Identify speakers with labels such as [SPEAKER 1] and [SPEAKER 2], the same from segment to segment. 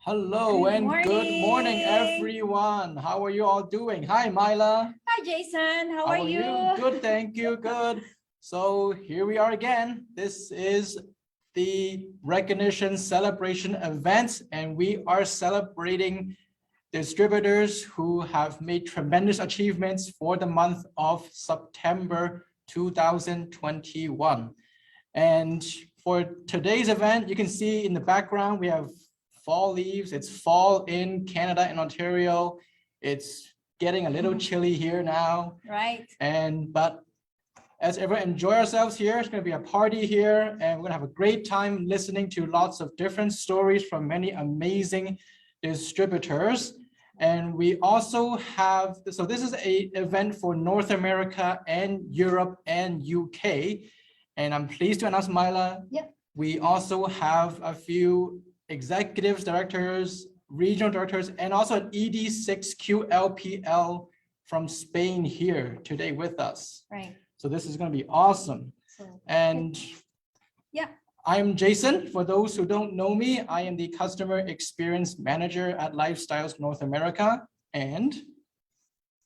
[SPEAKER 1] Hello and good morning, everyone. How are you all doing? Hi, Myla.
[SPEAKER 2] Hi, Jason. How are you?
[SPEAKER 1] Good, thank you. Good. So here we are again. This is the recognition celebration event, and we are celebrating distributors who have made tremendous achievements for the month of September 2021. And for today's event, you can see in the background, we have fall leaves. It's fall in Canada and Ontario. It's getting a little chilly here now.
[SPEAKER 2] Right.
[SPEAKER 1] But as everyone enjoy ourselves here, it's going to be a party here, and we're going to have a great time listening to lots of different stories from many amazing distributors. And we also have, so this is an event for North America and Europe and UK. And I'm pleased to announce, Myla, we also have a few executives, directors, regional directors, and also an ED6QLPL from Spain here today with us.
[SPEAKER 2] Right.
[SPEAKER 1] So this is going to be awesome. And I'm Jason. For those who don't know me, I am the Customer Experience Manager at Lifestyles North America. And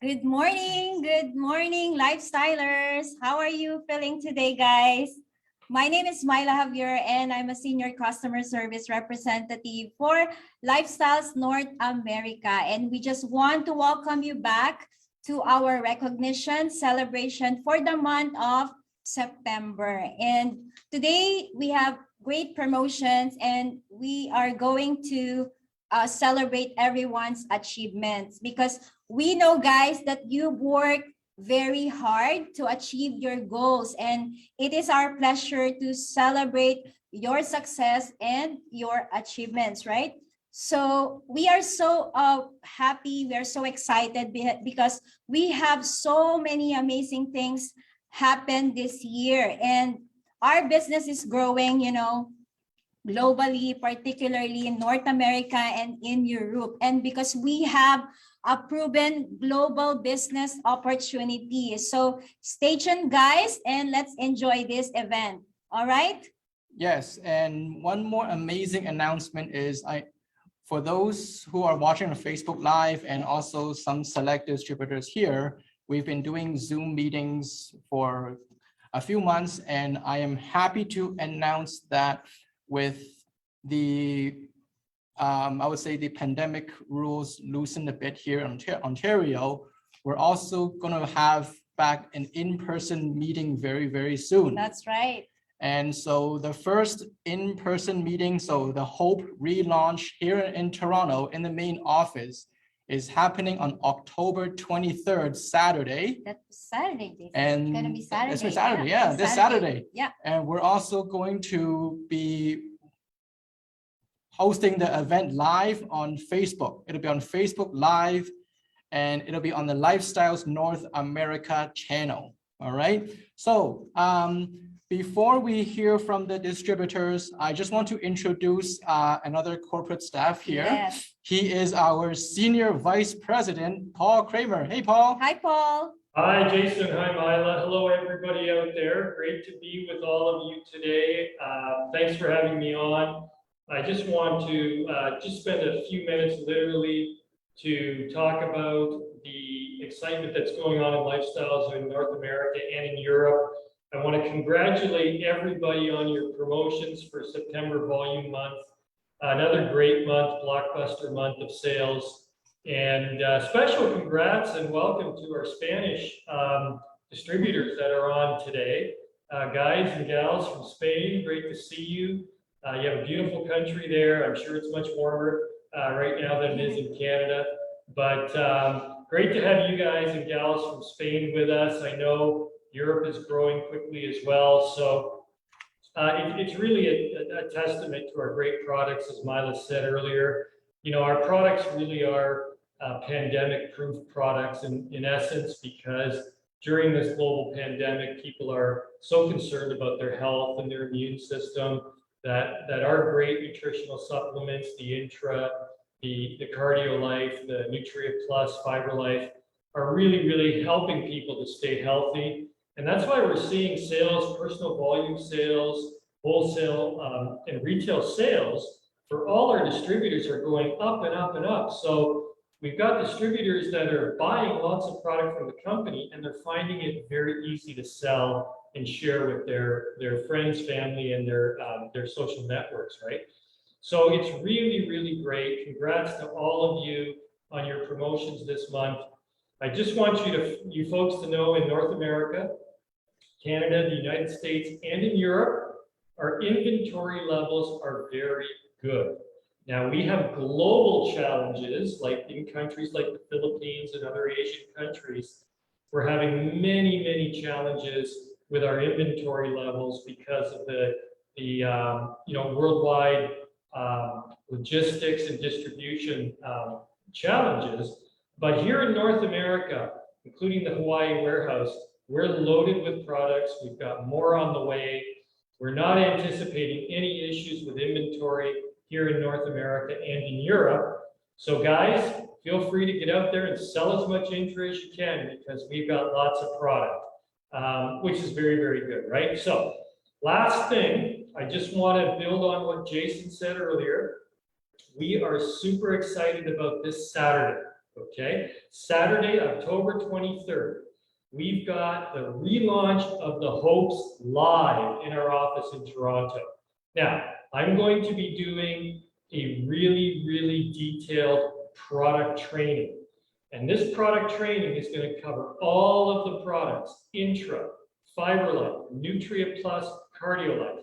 [SPEAKER 2] good morning, Lifestylers. How are you feeling today, guys? My name is Myla Javier, and I'm a Senior Customer Service Representative for Lifestyles North America. And we just want to welcome you back to our recognition celebration for the month of September. And today we have great promotions, and we are going to celebrate everyone's achievements, because we know, guys, that you work very hard to achieve your goals, and it is our pleasure to celebrate your success and your achievements, right? So we are so happy, we are so excited because we have so many amazing things happen this year, and our business is growing, you know, globally, particularly in North America and in Europe. And because we have a proven global business opportunity. So stay tuned, guys, and let's enjoy this event. All right?
[SPEAKER 1] yes, and one more amazing announcement is for those who are watching on Facebook Live and also some select distributors here, we've been doing Zoom meetings for a few months, and I am happy to announce that with the I would say the pandemic rules loosened a bit here in Ontario, we're also going to have back an in-person meeting very, very soon.
[SPEAKER 2] That's right.
[SPEAKER 1] And so the first in-person meeting, so the Hope relaunch here in Toronto in the main office, is happening on October 23rd, Saturday.
[SPEAKER 2] That's Saturday.
[SPEAKER 1] And
[SPEAKER 2] it's going to be Saturday.
[SPEAKER 1] It's Saturday, yeah, this Saturday.
[SPEAKER 2] Yeah.
[SPEAKER 1] And we're also going to be hosting the event live on Facebook. It'll be on Facebook Live, and it'll be on the Lifestyles North America channel. All right. So before we hear from the distributors, I just want to introduce another corporate staff here.
[SPEAKER 2] Yes.
[SPEAKER 1] He is our Senior Vice President, Paul Kramer. Hey, Paul.
[SPEAKER 2] Hi, Paul.
[SPEAKER 3] Hi, Jason. Hi, Myla. Hello, everybody out there. Great to be with all of you today. Thanks for having me on. I just want to just spend a few minutes literally to talk about the excitement that's going on in Lifestyles in North America and in Europe. I want to congratulate everybody on your promotions for September volume month. Another great month, blockbuster month of sales. And special congrats and welcome to our Spanish distributors that are on today. Guys and gals from Spain, great to see you. You have a beautiful country there. I'm sure it's much warmer right now than it is in Canada. But great to have you guys and gals from Spain with us. I know Europe is growing quickly as well. So it's really a testament to our great products, as Myla said earlier. You know, our products really are pandemic-proof products in essence, because during this global pandemic, people are so concerned about their health and their immune system that our great nutritional supplements, the Intra, the Cardio Life, the Nutria Plus, Fiber Life, are really, really helping people to stay healthy. And that's why we're seeing sales, personal volume sales, wholesale and retail sales for all our distributors are going up and up and up. So we've got distributors that are buying lots of product from the company, and they're finding it very easy to sell and share with their friends, family, and their social networks, right? So it's really, really great. Congrats to all of you on your promotions this month. I just want you folks to know, in North America, Canada, the United States, and in Europe, our inventory levels are very good. Now, we have global challenges, like in countries like the Philippines and other Asian countries. We're having many, many challenges with our inventory levels because of the worldwide logistics and distribution challenges. But here in North America, including the Hawaii warehouse, we're loaded with products. We've got more on the way. We're not anticipating any issues with inventory here in North America and in Europe. So guys, feel free to get out there and sell as much intro as you can, because we've got lots of product, which is very, very good, right? So last thing, I just want to build on what Jason said earlier. We are super excited about this Saturday, okay? Saturday, October 23rd. We've got the relaunch of the Hopes live in our office in Toronto. Now, I'm going to be doing a really, really detailed product training. And this product training is going to cover all of the products: Intra, FiberLife, Nutria Plus, CardioLife.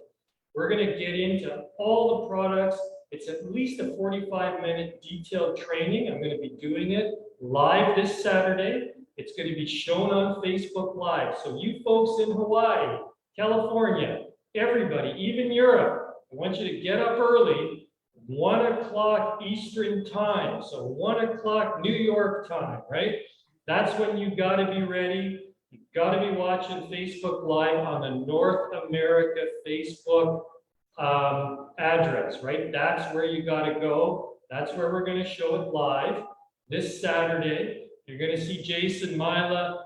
[SPEAKER 3] We're going to get into all the products. It's at least a 45-minute detailed training. I'm going to be doing it live this Saturday. It's going to be shown on Facebook Live. So you folks in Hawaii, California, everybody, even Europe, I want you to get up early, 1 o'clock Eastern time. So 1 o'clock New York time, right? That's when you got to be ready. You've got to be watching Facebook Live on the North America Facebook address, right? That's where you got to go. That's where we're going to show it live this Saturday. You're going to see Jason, Mila.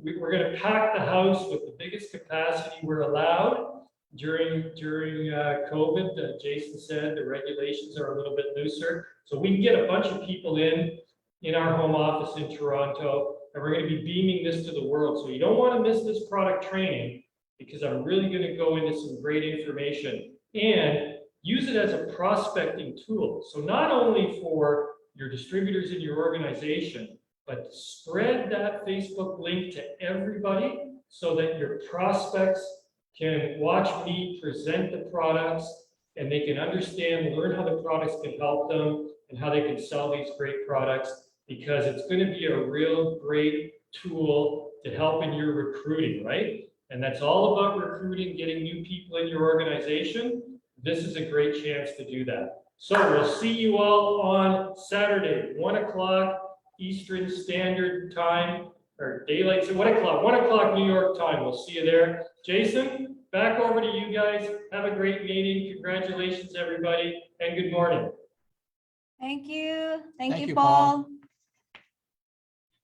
[SPEAKER 3] We're going to pack the house with the biggest capacity we're allowed during COVID. Jason said the regulations are a little bit looser, so we can get a bunch of people in our home office in Toronto, and we're going to be beaming this to the world. So you don't want to miss this product training, because I'm really going to go into some great information and use it as a prospecting tool. So not only for your distributors in your organization, but spread that Facebook link to everybody so that your prospects can watch me present the products, and they can understand, learn how the products can help them and how they can sell these great products, because it's going to be a real great tool to help in your recruiting, right? And that's all about recruiting, getting new people in your organization. This is a great chance to do that. So we'll see you all on Saturday, 1 o'clock Eastern Standard Time, or daylight, so 1 o'clock New York time. We'll see you there. Jason, back over to you guys. Have a great meeting. Congratulations, everybody, and good morning.
[SPEAKER 2] Thank you. Thank
[SPEAKER 1] Thank
[SPEAKER 2] you,
[SPEAKER 1] you,
[SPEAKER 2] Paul.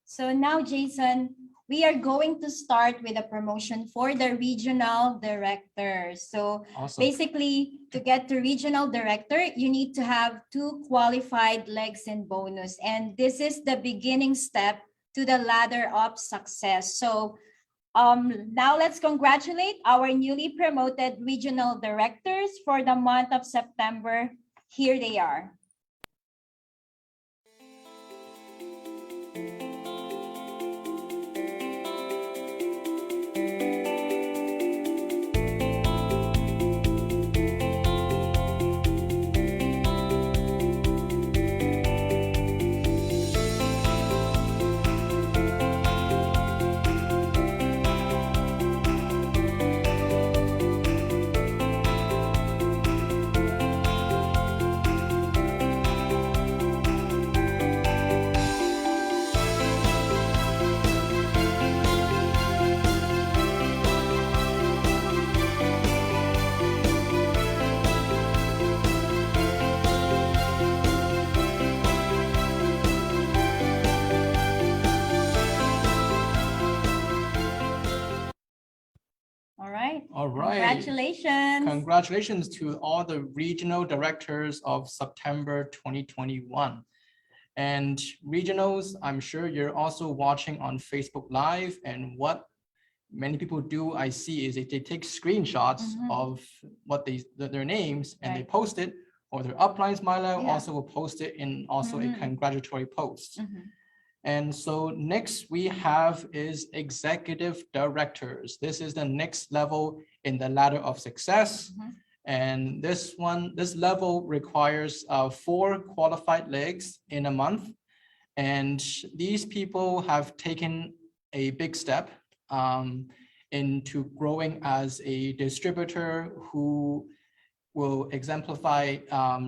[SPEAKER 2] So now, Jason, we are going to start with a promotion for the regional director. So
[SPEAKER 1] Awesome.
[SPEAKER 2] basically, to get to regional director, you need to have 2 qualified legs in bonus. And this is the beginning step to the ladder of success. So now let's congratulate our newly promoted regional directors for the month of September. Here they are.
[SPEAKER 1] All right.
[SPEAKER 2] Congratulations.
[SPEAKER 1] Congratulations to all the regional directors of September 2021. And regionals, I'm sure you're also watching on Facebook Live. And what many people do, I see, is they take screenshots of what their names and they
[SPEAKER 2] Right.
[SPEAKER 1] post it, or their uplines, Mila,
[SPEAKER 2] Yeah.
[SPEAKER 1] also will post it in also a congratulatory post. And so next we have is executive directors. This is the next level in the ladder of success. And this level requires 4 qualified legs in a month. And these people have taken a big step into growing as a distributor who will exemplify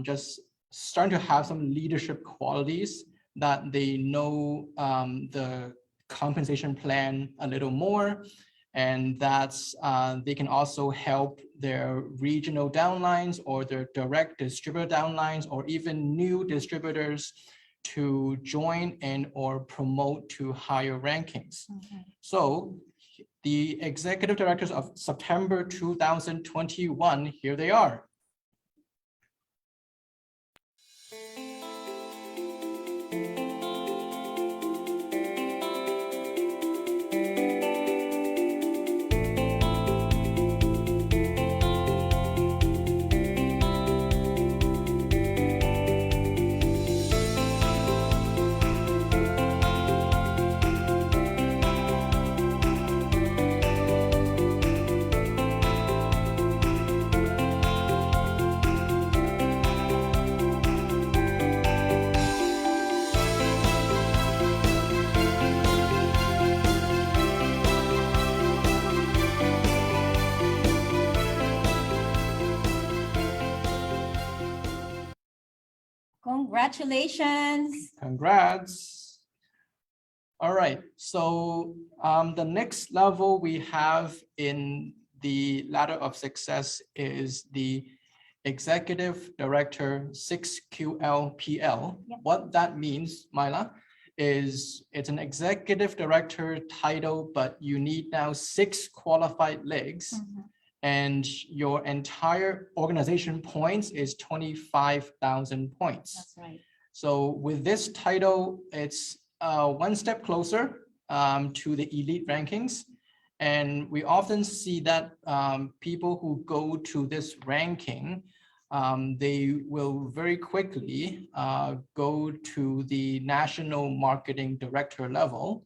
[SPEAKER 1] just starting to have some leadership qualities, that they know the compensation plan a little more, and that they can also help their regional downlines or their direct distributor downlines or even new distributors to join and or promote to higher rankings. So the executive directors of September 2021, here they are.
[SPEAKER 2] Congratulations.
[SPEAKER 1] Congrats. All right, so the next level we have in the ladder of success is the Executive Director 6QLPL.
[SPEAKER 2] Yep.
[SPEAKER 1] What that means, Myla, is it's an Executive Director title, but you need now 6 qualified legs. And your entire organization points is 25,000 points.
[SPEAKER 2] That's right.
[SPEAKER 1] So with this title, it's one step closer to the elite rankings. And we often see that people who go to this ranking, they will very quickly go to the national marketing director level.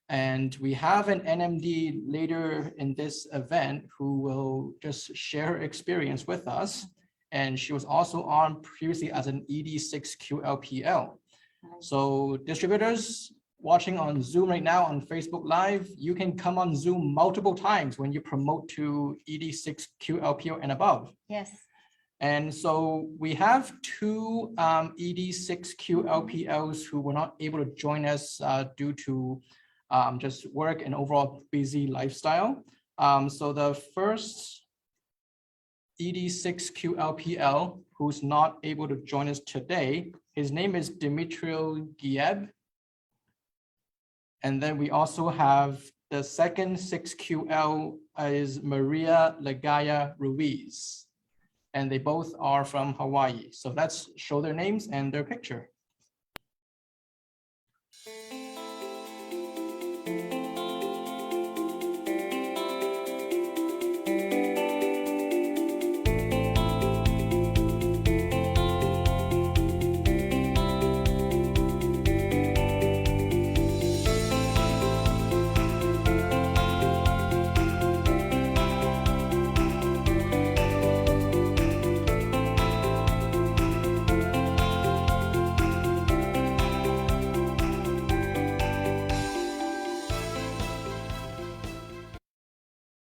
[SPEAKER 1] And we have an NMD later in this event who will just share her experience with us. And she was also on previously as an ED6QLPL. So distributors watching on Zoom right now on Facebook Live, you can come on Zoom multiple times when you promote to ED6QLPL and above.
[SPEAKER 2] Yes.
[SPEAKER 1] And so we have 2 ED6QLPLs who were not able to join us due to just work and overall busy lifestyle. So the first ED6QLPL who's not able to join us today, his name is Dimitrio Gieb. And then we also have the second 6QL is Maria Legaya Ruiz. And they both are from Hawaii. So let's show their names and their picture.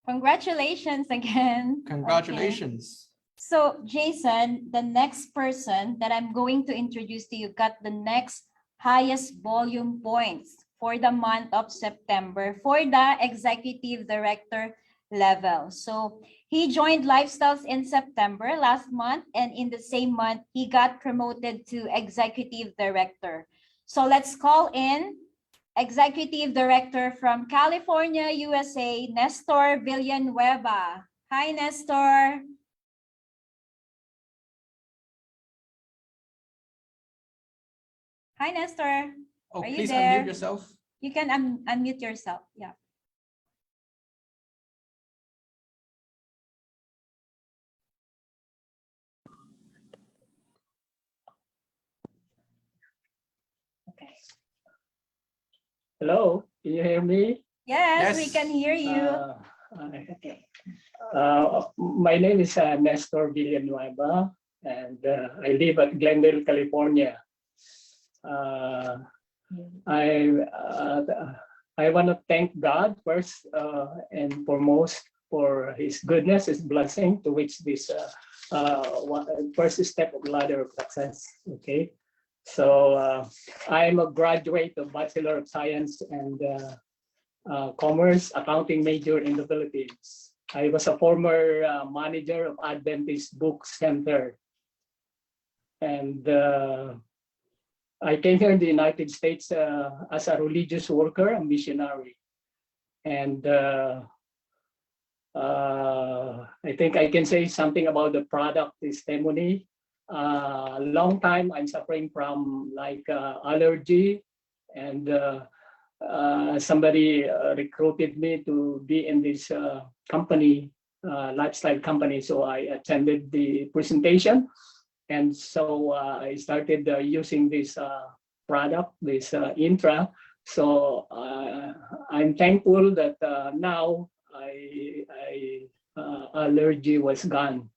[SPEAKER 2] Congratulations again.
[SPEAKER 1] Congratulations.
[SPEAKER 2] Okay. So Jason, the next person that I'm going to introduce to you got the next highest volume points for the month of September for the executive director level. So he joined Lifestyles in September last month, and in the same month, he got promoted to executive director. So let's call in Executive Director from California, USA, Nestor Villanueva. Hi, Nestor. Hi, Nestor.
[SPEAKER 1] Oh,
[SPEAKER 2] Are you
[SPEAKER 1] please
[SPEAKER 2] there?
[SPEAKER 1] unmute yourself.
[SPEAKER 2] You can unmute yourself. Yeah. Okay.
[SPEAKER 4] Hello, can you hear me?
[SPEAKER 2] Yes, we
[SPEAKER 1] Yes.
[SPEAKER 2] can hear you.
[SPEAKER 4] My name is Nestor Villanueva, and I live at Glendale, California. I I want to thank God first and foremost for His goodness, His blessing, to which this first step of ladder of success. Okay, so I'm a graduate of Bachelor of Science and Commerce Accounting major in the Philippines. I was a former manager of Adventist Book Center, and I came here in the United States as a religious worker, a missionary. And I think I can say something about the product testimony. Long time I'm suffering from like allergy, and somebody recruited me to be in this company, lifestyle company. So I attended the presentation. And so I started using this product, this Intra. So I'm thankful that now allergy was gone.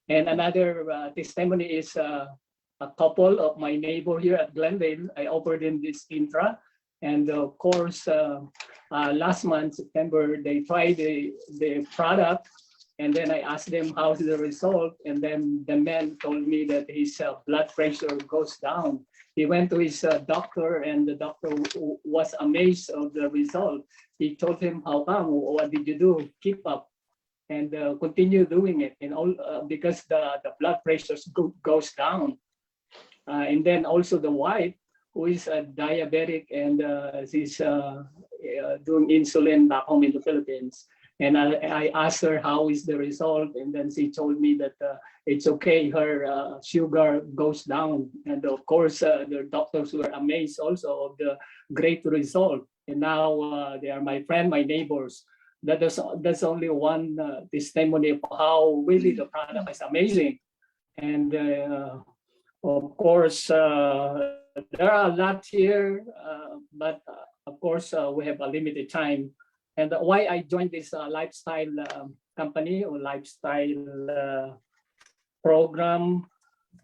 [SPEAKER 4] And another testimony is a couple of my neighbor here at Glendale. I offered in this Intra. And of course, last month, September, they tried the product. And then I asked them how's the result, and then the man told me that his blood pressure goes down. He went to his doctor, and the doctor was amazed of the result. He told him, "How come? What did you do? Keep up and continue doing it." And all because the blood pressure goes down. And then also the wife, who is a diabetic, and she's doing insulin back home in the Philippines. And I asked her how is the result, and then she told me that it's okay. Her sugar goes down, and of course the doctors were amazed also of the great result. And now they are my friend, my neighbors. That's only one testimony of how really the product is amazing. And of course, there are a lot here, but of course we have a limited time. And why I joined this lifestyle company or lifestyle program,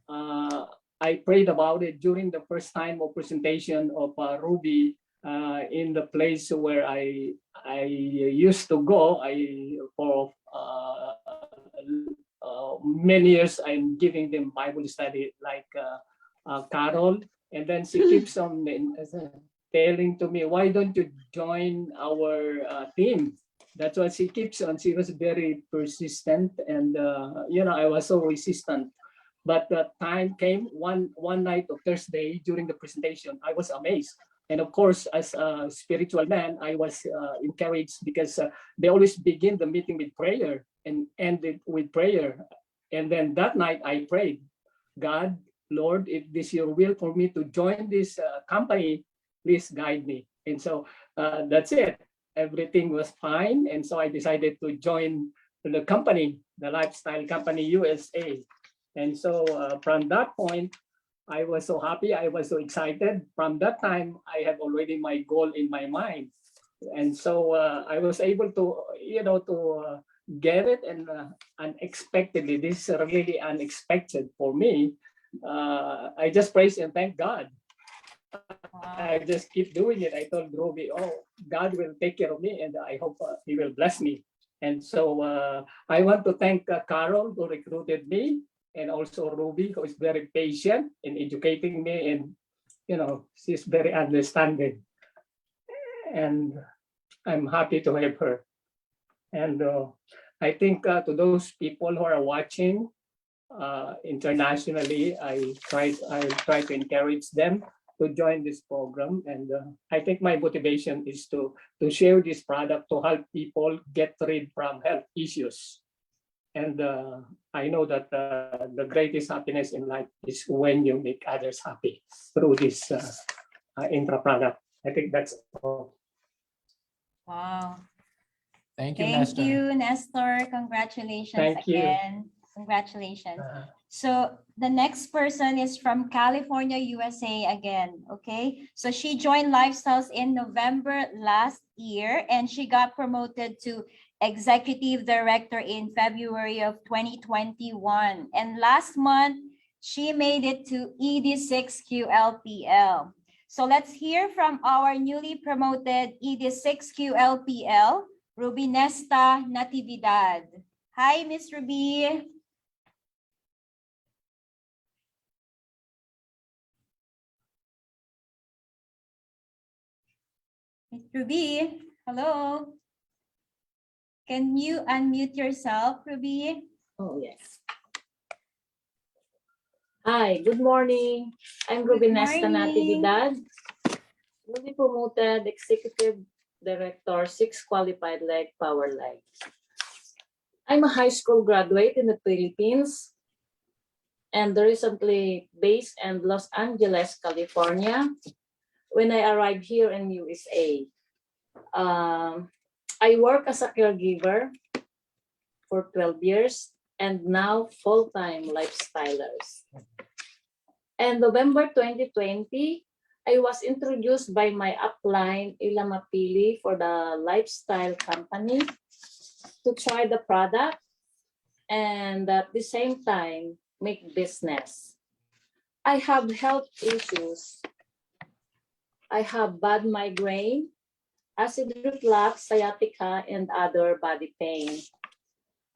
[SPEAKER 4] I prayed about it during the first time of presentation of Ruby in the place where I used to go. For many years I'm giving them Bible study like Carol, and then she keeps on telling to me, why don't you join our team? That's what she keeps on. She was very persistent, and I was so resistant. But the time came one night of Thursday during the presentation. I was amazed. And of course, as a spiritual man, I was encouraged because they always begin the meeting with prayer and end it with prayer. And then that night I prayed, God, Lord, if this is your will for me to join this company, please guide me. And so that's it. Everything was fine. And so I decided to join the company, the lifestyle company USA. And so from that point, I was so happy. I was so excited. From that time, I have already my goal in my mind. And so I was able to, get it. And unexpectedly, this is really unexpected for me. I just praise and thank God. I just keep doing it. I told Ruby, oh, God will take care of me, and I hope He will bless me. And so I want to thank Carol, who recruited me, and also Ruby, who is very patient in educating me, and she's very understanding. And I'm happy to have her. And I think to those people who are watching internationally, I try to encourage them to join this program. And I think my motivation is to share this product to help people get rid from health issues. And I know that the greatest happiness in life is when you make others happy through this intra product. I think that's all.
[SPEAKER 2] Wow.
[SPEAKER 1] Thank you,
[SPEAKER 2] Thank
[SPEAKER 1] Nestor.
[SPEAKER 2] you, Nestor. Congratulations
[SPEAKER 4] Thank you.
[SPEAKER 2] again. Congratulations. So the next person is from California, USA again, okay? So she joined Lifestyles in November last year and she got promoted to Executive Director in February of 2021. And last month, she made it to ED6QLPL. So let's hear from our newly promoted ED6QLPL, Ruby Nesta Natividad. Hi, Miss Ruby. Miss Ruby, hello. Can you unmute yourself, Ruby?
[SPEAKER 5] Oh, yes. Hi, good morning. I'm Ruby Nesta
[SPEAKER 2] morning.
[SPEAKER 5] Natividad, newly promoted Executive Director, 6 Qualified Leg Power Leg. I'm a high school graduate in the Philippines and recently based in Los Angeles, California. When I arrived here in USA, I work as a caregiver for 12 years and now full-time lifestylers. And November 2020, I was introduced by my upline, Ilamapili, for the lifestyle company to try the product and at the same time make business. I have health issues. I have bad migraine, acid reflux, sciatica, and other body pain.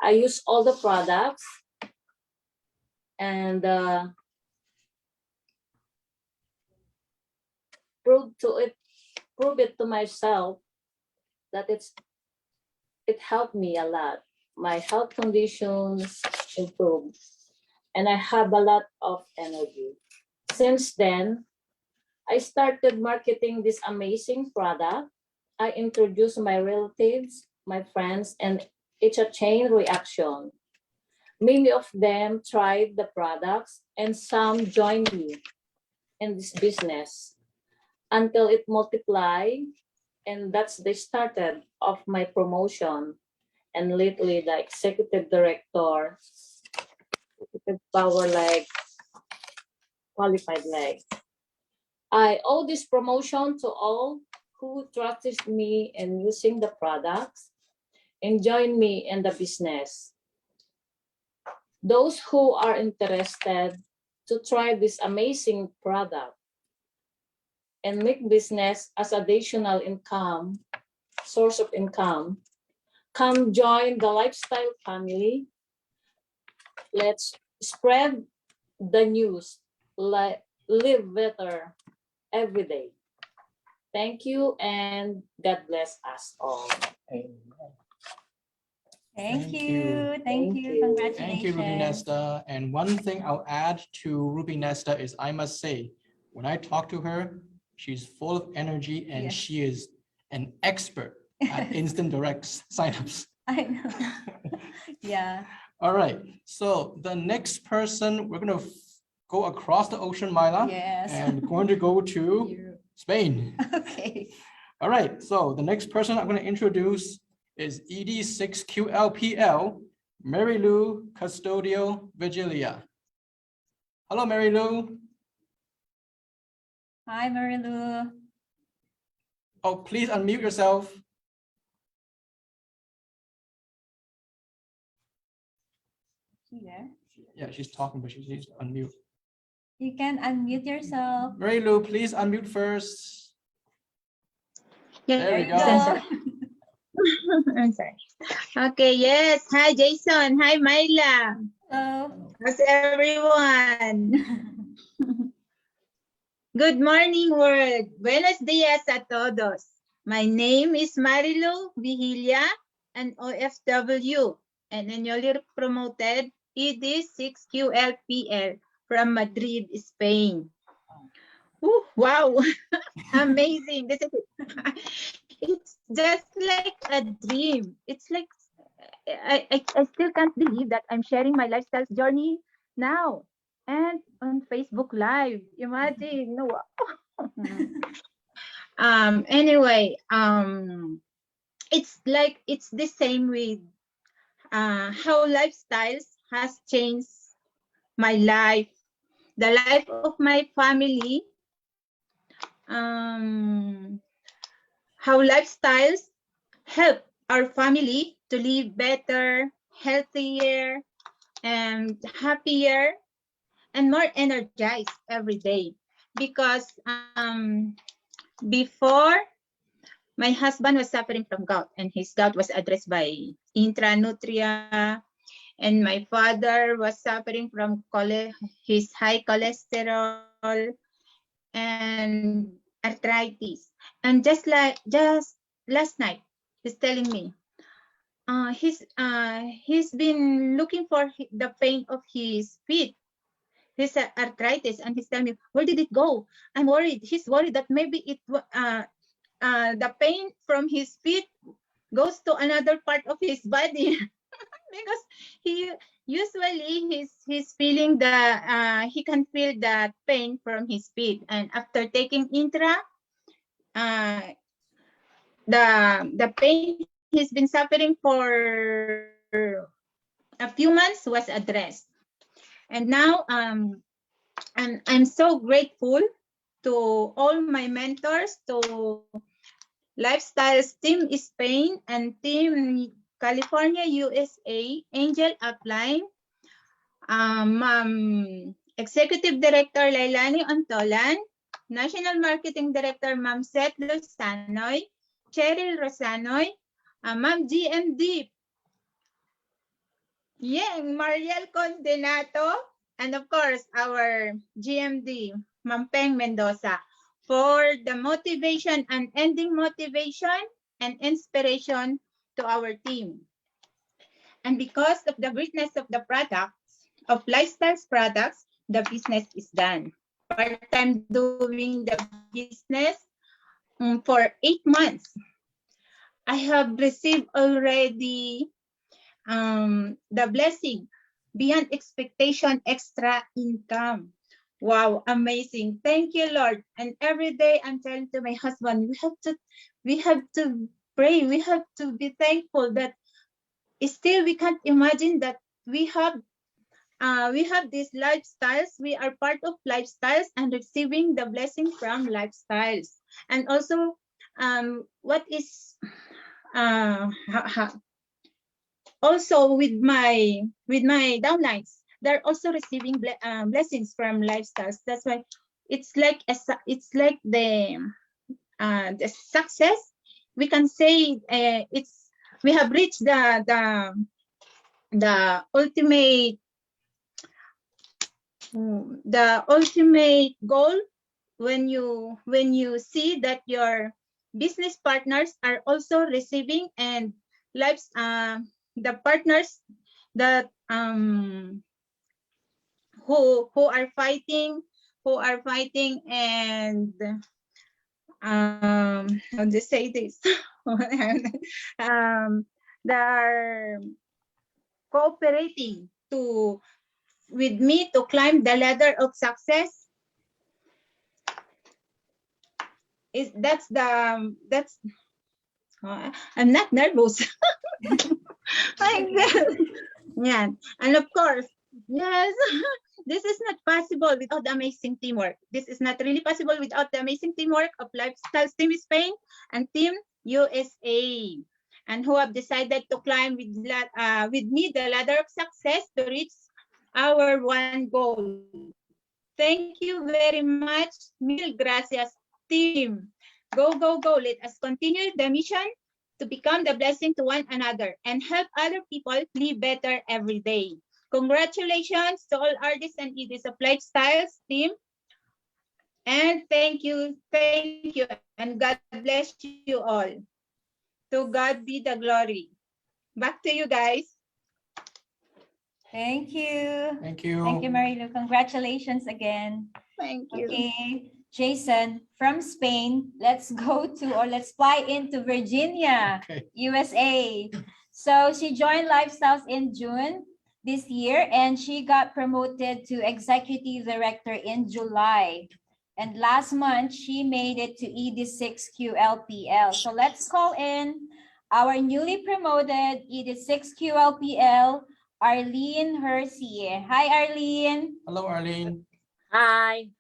[SPEAKER 5] I use all the products and prove it to myself that it helped me a lot. My health conditions improved and I have a lot of energy. Since then, I started marketing this amazing product. I introduced my relatives, my friends, and it's a chain reaction. Many of them tried the products and some joined me in this business until it multiplied, and that's the started of my promotion and lately the executive director, executive power leg, qualified leg. I owe this promotion to all who trusted me in using the products and joined me in the business. Those who are interested to try this amazing product and make business as additional income, source of income, come join the lifestyle family. Let's spread the news, live better every day. Thank you and God bless us all.
[SPEAKER 2] Thank
[SPEAKER 1] Thank
[SPEAKER 2] you.
[SPEAKER 1] you.
[SPEAKER 2] Thank
[SPEAKER 5] Thank
[SPEAKER 2] you.
[SPEAKER 5] you.
[SPEAKER 2] Congratulations.
[SPEAKER 1] Thank you, Ruby Nesta. And one thing I'll add to Ruby Nesta is I must say, when I talk to her, she's full of energy and
[SPEAKER 2] Yes.
[SPEAKER 1] she is an expert at instant direct signups.
[SPEAKER 2] I know. Yeah.
[SPEAKER 1] All right, so the next person, we're gonna go across the ocean, Myla.
[SPEAKER 2] Yes.
[SPEAKER 1] And going to go to Spain.
[SPEAKER 2] Okay.
[SPEAKER 1] All right, so the next person I'm gonna introduce is ED6QLPL, Mary Lou Custodio Vigilia. Hello, Mary Lou.
[SPEAKER 2] Hi, Marilu.
[SPEAKER 1] Oh, please unmute yourself.
[SPEAKER 2] You there?
[SPEAKER 1] Yeah, she's talking, but she needs to unmute.
[SPEAKER 2] You can unmute yourself.
[SPEAKER 1] Mary Lou, please unmute first. There we
[SPEAKER 2] you
[SPEAKER 1] go.
[SPEAKER 6] I'm sorry. Okay, yes. Hi, Jason. Hi, Myla.
[SPEAKER 2] Hello.
[SPEAKER 6] How's everyone? Good morning, world. Buenos dias a todos. My name is Marilu Vigilia, an OFW, and a newly promoted ED6QLPL from Madrid, Spain. Ooh, wow, amazing. It's just like a dream. It's like I still can't believe that I'm sharing my lifestyle journey now and on Facebook Live. Imagine. No. Anyway, it's like it's the same with how lifestyles has changed my life, the life of my family, how lifestyles help our family to live better, healthier, and happier, and more energized every day. Because before, my husband was suffering from gout, and his gout was addressed by Intranutria. And my father was suffering from his high cholesterol and arthritis. And just last night, he's telling me, he's been looking for the pain of his feet, his arthritis, and he's telling me, where did it go? I'm worried. He's worried that maybe the pain from his feet goes to another part of his body. Because he usually he's feeling he can feel the pain from his feet, and after taking intra, the pain he's been suffering for a few months was addressed. And now I'm so grateful to all my mentors, to Lifestyles Team Spain and Team California, USA, Angel Upline, Executive Director Lailani Ontolan, National Marketing Director Ma'am Seth Lozanoy, Cheryl Rosanoy, Ma'am GMD, Mariel Condenato, and of course, our GMD, Ma'am Peng Mendoza, for the motivation and ending motivation and inspiration to our team. And because of the greatness of the products, of Lifestyles products, the business is done. Part-time doing the business for 8 months. I have received already the blessing beyond expectation, extra income. Wow, amazing. Thank you, Lord. And every day I'm telling to my husband, we have to pray. We have to be thankful that still we can't imagine that we have these lifestyles. We are part of lifestyles and receiving the blessing from lifestyles. And also, what is also with my downlines, they're also receiving blessings from lifestyles. That's why it's like the success. We can say we have reached the ultimate goal when you see that your business partners are also receiving, and the partners that who are fighting and how to say this they are cooperating with me to climb the ladder of success. I'm not nervous. Yeah, and of course, yes, this is not possible without the amazing teamwork. This is not really possible without the amazing teamwork of Lifestyles Team Spain and Team USA, and who have decided to climb with me the ladder of success to reach our one goal. Thank you very much. Mil gracias, team. Go, go, go. Let us continue the mission to become the blessing to one another and help other people live better every day. Congratulations to all artists and EDs of Lifestyles team. And thank you, and God bless you all. To God be the glory. Back to you guys.
[SPEAKER 2] Thank you.
[SPEAKER 1] Thank you.
[SPEAKER 2] Thank you, Marilu. Congratulations again.
[SPEAKER 6] Thank you.
[SPEAKER 2] Okay, Jason, from Spain, let's fly into Virginia,
[SPEAKER 1] Okay.
[SPEAKER 2] USA. So she joined Lifestyles in June this year, and she got promoted to executive director in July. And last month, she made it to ED6QLPL. So let's call in our newly promoted ED6QLPL, Arlene Hersey. Hi, Arlene.
[SPEAKER 1] Hello, Arlene.
[SPEAKER 7] Hi.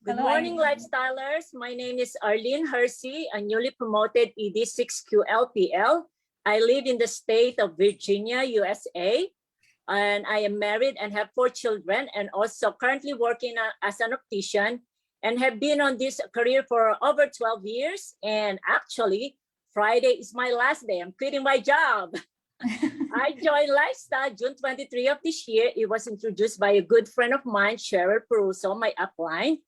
[SPEAKER 7] Good
[SPEAKER 2] Hello,
[SPEAKER 7] morning,
[SPEAKER 2] Arlene.
[SPEAKER 7] lifestylers. My name is Arlene Hersey, a newly promoted ED6QLPL. I live in the state of Virginia, USA, and I am married and have 4 children, and also currently working as an optician, and have been on this career for over 12 years. And actually, Friday is my last day. I'm quitting my job. I joined Lifestyle June 23 of this year. It was introduced by a good friend of mine, Cheryl Peruso, my upline.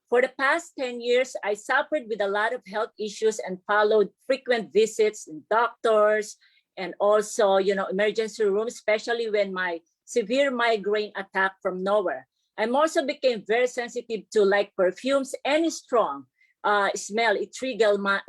[SPEAKER 7] For the past 10 years, I suffered with a lot of health issues and followed frequent visits in doctors and also, emergency room, especially when my severe migraine attacked from nowhere. I also became very sensitive to like perfumes, any strong smell. It triggered my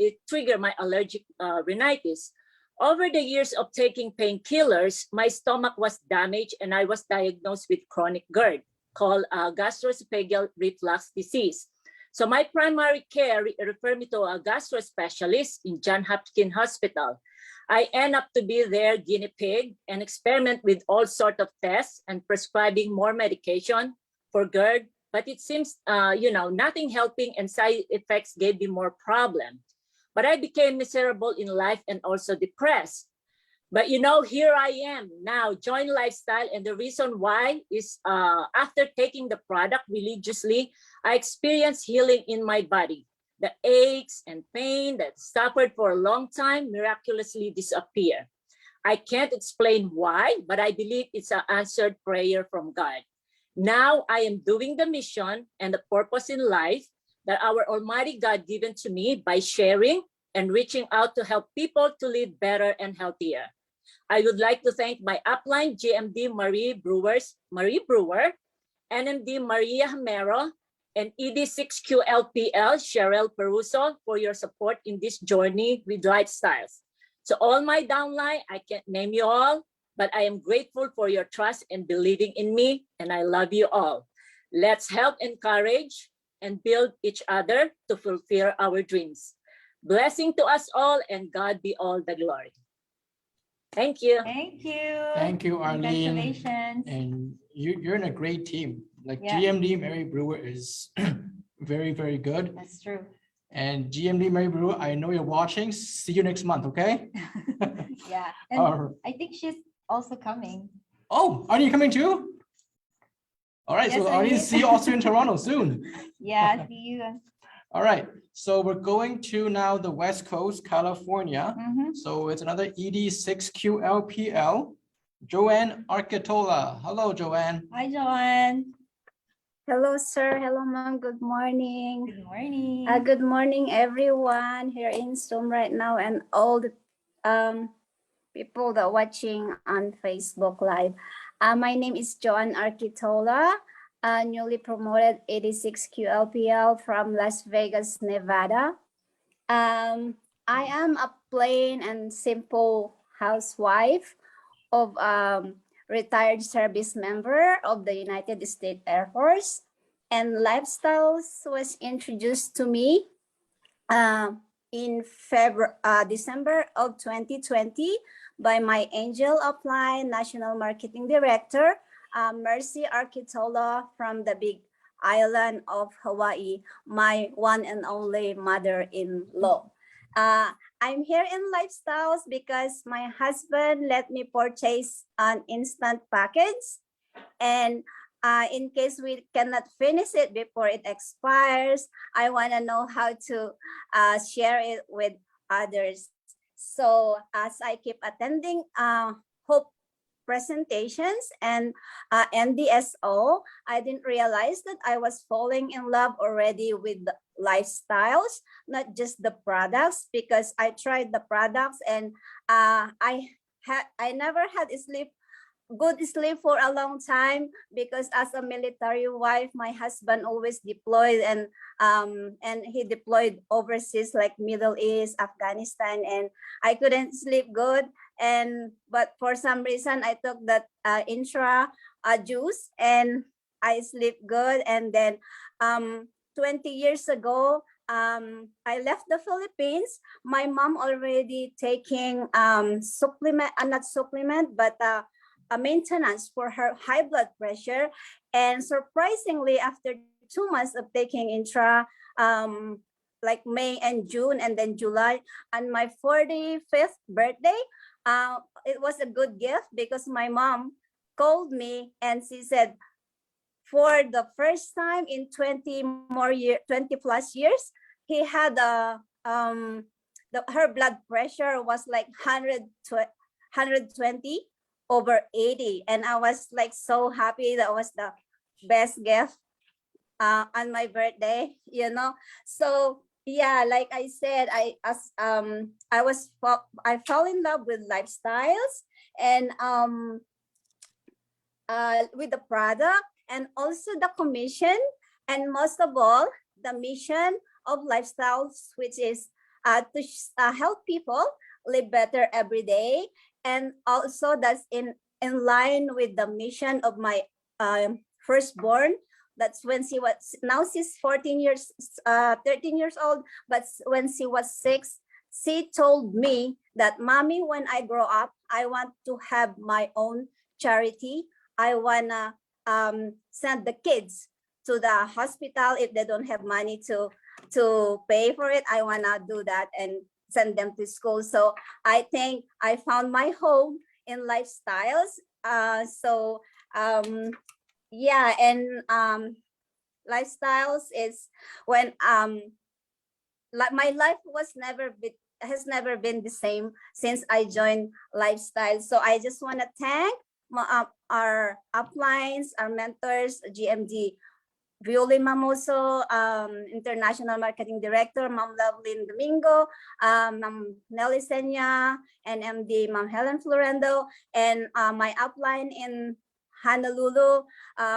[SPEAKER 7] allergic rhinitis. Over the years of taking painkillers, my stomach was damaged and I was diagnosed with chronic GERD, called gastroesophageal reflux disease. So my primary care referred me to a gastro specialist in Johns Hopkins Hospital. I end up to be their guinea pig and experiment with all sorts of tests and prescribing more medication for GERD, but it seems, nothing helping and side effects gave me more problem. But I became miserable in life and also depressed. But here I am now, join Lifestyle, and the reason why is after taking the product religiously, I experienced healing in my body. The aches and pain that suffered for a long time miraculously disappear. I can't explain why, but I believe it's an answered prayer from God. Now I am doing the mission and the purpose in life that our Almighty God given to me by sharing and reaching out to help people to live better and healthier. I would like to thank my upline, GMD Marie Brewer, NMD Maria Hamero, and ED6QLPL, Cheryl Peruso, for your support in this journey with lifestyles. So all my downline, I can't name you all, but I am grateful for your trust and believing in me, and I love you all. Let's help, encourage, and build each other to fulfill our dreams. Blessing to us all, and God be all the glory. Thank you.
[SPEAKER 2] Thank you.
[SPEAKER 1] Thank you, Arlene.
[SPEAKER 2] Congratulations.
[SPEAKER 1] And you're in a great team. Like
[SPEAKER 2] Yeah.
[SPEAKER 1] GMD Mary Brewer is very, very good.
[SPEAKER 2] That's true.
[SPEAKER 1] And GMD Mary Brewer, I know you're watching. See you next month, okay?
[SPEAKER 2] Yeah. And I think she's also coming.
[SPEAKER 1] Oh, are you coming too? All right,
[SPEAKER 2] Yes,
[SPEAKER 1] so
[SPEAKER 2] I
[SPEAKER 1] Arlene,
[SPEAKER 2] did.
[SPEAKER 1] see you also in Toronto soon.
[SPEAKER 2] Yeah, see you.
[SPEAKER 1] All right, so we're going to now the West Coast, California.
[SPEAKER 2] Mhm.
[SPEAKER 1] So it's another ED6QLPL, Joanne Architola. Hello, Joanne.
[SPEAKER 2] Hi, Joanne.
[SPEAKER 8] Hello, sir. Hello, ma'am. Good morning.
[SPEAKER 2] Good morning.
[SPEAKER 8] Good morning, everyone here in Zoom right now, and all the people that are watching on Facebook Live. My name is Joanne Architola, newly promoted 86QLPL from Las Vegas, Nevada. I am a plain and simple housewife of retired service member of the United States Air Force, and Lifestyles was introduced to me in December of 2020 by my angel upline National Marketing Director, Mercy Architola from the Big Island of Hawaii, my one and only mother-in-law. I'm here in Lifestyles because my husband let me purchase an instant package, and in case we cannot finish it before it expires, I want to know how to share it with others. So as I keep attending Hope presentations and NDSO, I didn't realize that I was falling in love already with the Lifestyles, not just the products, because I tried the products and I never had sleep good sleep for a long time because as a military wife, my husband always deployed and he deployed overseas like Middle East, Afghanistan, and I couldn't sleep good. But for some reason I took that intra juice and I sleep good. And then 20 years ago, I left the Philippines. My mom already taking supplement, not supplement, but a maintenance for her high blood pressure. And surprisingly, after 2 months of taking intra, like May and June and then July, on my 45th birthday, it was a good gift because my mom called me and she said, for the first time in 20 plus years, he had her blood pressure was like 120 over 80. And I was like so happy. That was the best gift on my birthday, you know. So yeah, like I said, I fell in love with lifestyles and with the product and also the commission, and most of all the mission of lifestyles, which is to help people live better every day. And also that's in line with the mission of my firstborn. That's when she was, now she's 13 years old, but when she was 6, she told me that, Mommy, when I grow up, I want to have my own charity. I wanna send the kids to the hospital if they don't have money to pay for it. I wanna do that and send them to school. So I think I found my home in lifestyles. Yeah, and lifestyles is when my life has never been the same since I joined lifestyle. So I just want to thank our uplines, our mentors, GMD Violi Mamoso, International Marketing Director, Ma'am Lovelyn Domingo, Ma'am Nelly Senya, and MD Ma'am Helen Florendo, and my upline in Honolulu,